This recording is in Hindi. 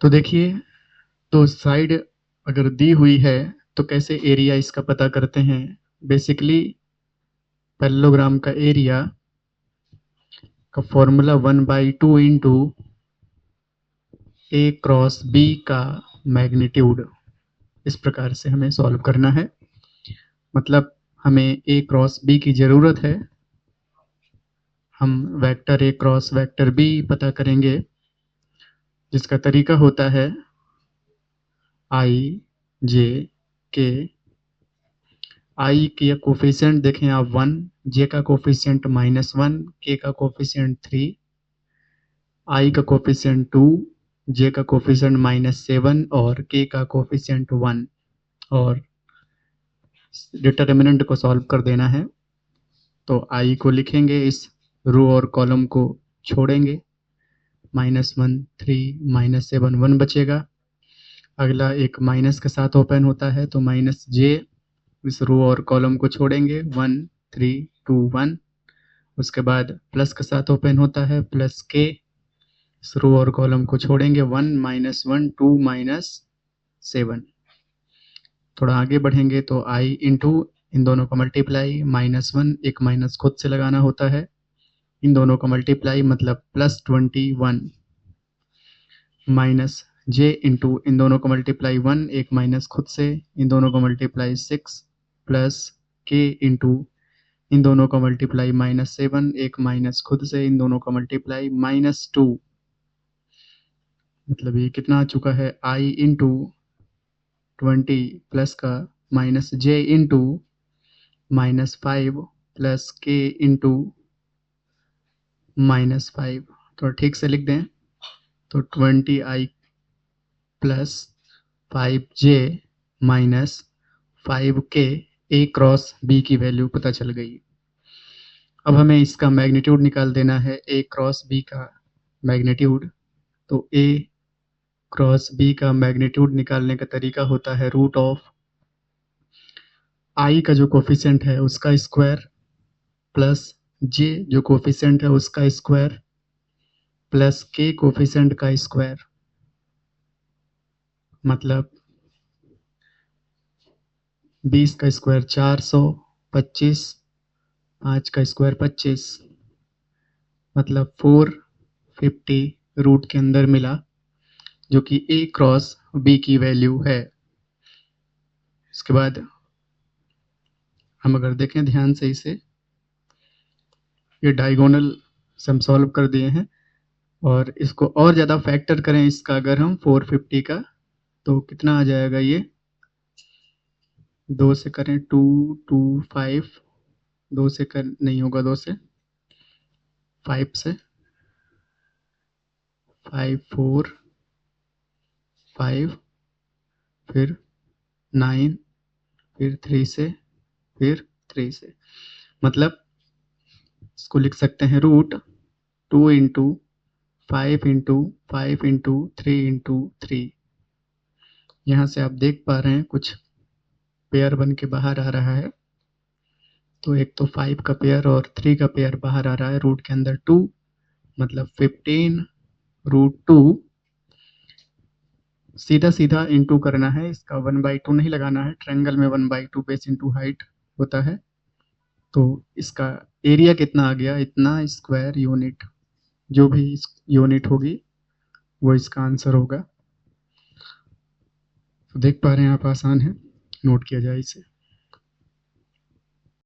तो देखिए, तो साइड अगर दी हुई है तो कैसे एरिया इसका पता करते हैं। बेसिकली पैरेललोग्राम का एरिया का फॉर्मूला 1/2 इंटू ए क्रॉस बी का मैग्नीट्यूड, इस प्रकार से हमें सॉल्व करना है। मतलब हमें ए क्रॉस बी की ज़रूरत है। हम vector A cross vector B पता करेंगे, जिसका तरीका होता है आई जे के। आई की कोफिशिएंट देखें आप 1, जे का कोफिशिएंट -1, के का कोफिशिएंट 3, आई का कोफिशिएंट 2, जे का कोफिशिएंट -7 और के का कोफिशिएंट 1। और डिटर्मिनेंट को सॉल्व कर देना है। तो आई को लिखेंगे, इस रो और कॉलम को छोड़ेंगे, -1 3 -7 1 बचेगा। अगला एक माइनस के साथ ओपन होता है तो -j, इस रो और कॉलम को छोड़ेंगे, 1 3 2 1। उसके बाद प्लस के साथ ओपन होता है +k, इस रो और कॉलम को छोड़ेंगे, 1 -1 2 -7। थोड़ा आगे बढ़ेंगे तो i इंटू इन दोनों को मल्टीप्लाई, -1 एक माइनस खुद से लगाना होता है, इन दोनों को मल्टीप्लाई मतलब +21, माइनस j इंटू इन दोनों को मल्टीप्लाई 1 एक माइनस खुद से, इन दोनों को मल्टीप्लाई 6 प्लस k इंटू इन दोनों को मल्टीप्लाई -7 एक माइनस खुद से, इन दोनों को मल्टीप्लाई -2। मतलब ये कितना आ चुका है, i इंटू 20 प्लस का -j into -5 plus k into -5। तो ठीक से लिख दें तो 20i plus 5j minus 5k ए क्रॉस बी की वैल्यू पता चल गई। अब हमें इसका मैग्नीट्यूड निकाल देना है, ए क्रॉस बी का मैग्नीट्यूड। तो ए क्रॉस बी का मैग्नीट्यूड निकालने का तरीका होता है रूट ऑफ आई का जो कोफिशिएंट है उसका स्क्वायर प्लस जे जो कोफिशिएंट है उसका स्क्वायर प्लस के कोफिशिएंट का स्क्वायर। मतलब 20 का स्क्वायर 400, 25, 5 का स्क्वायर 25, मतलब 450 रूट के अंदर मिला, जो कि ए क्रॉस बी की वैल्यू है। इसके बाद हम अगर देखें ध्यान से इसे, ये डायगोनल से हम सॉल्व कर दिए हैं और इसको और ज़्यादा फैक्टर करें इसका अगर हम 450 का, तो कितना आ जाएगा ये, 2 से करें 2 2 5, 2 से कर नहीं होगा, 2 से 5 से 5 4 5, फिर 9, फिर 3 से, फिर 3 से। मतलब इसको लिख सकते हैं root 2 into 5 into 5 into 3 into 3। यहाँ से आप देख पा रहे हैं कुछ पेयर बन के बाहर आ रहा है। तो एक तो 5 का पेयर और 3 का पेयर बाहर आ रहा है रूट के अंदर 2, मतलब 15 रूट 2। सीधा सीधा इंटू करना है, इसका 1/2 नहीं लगाना है। ट्रायंगल में 1/2 बेस इंटू हाइट होता है। तो इसका एरिया कितना आ गया, इतना स्क्वायर यूनिट। जो भी यूनिट होगी वो इसका आंसर होगा। तो देख पा रहे हैं आप, आसान है, नोट किया जाए इसे।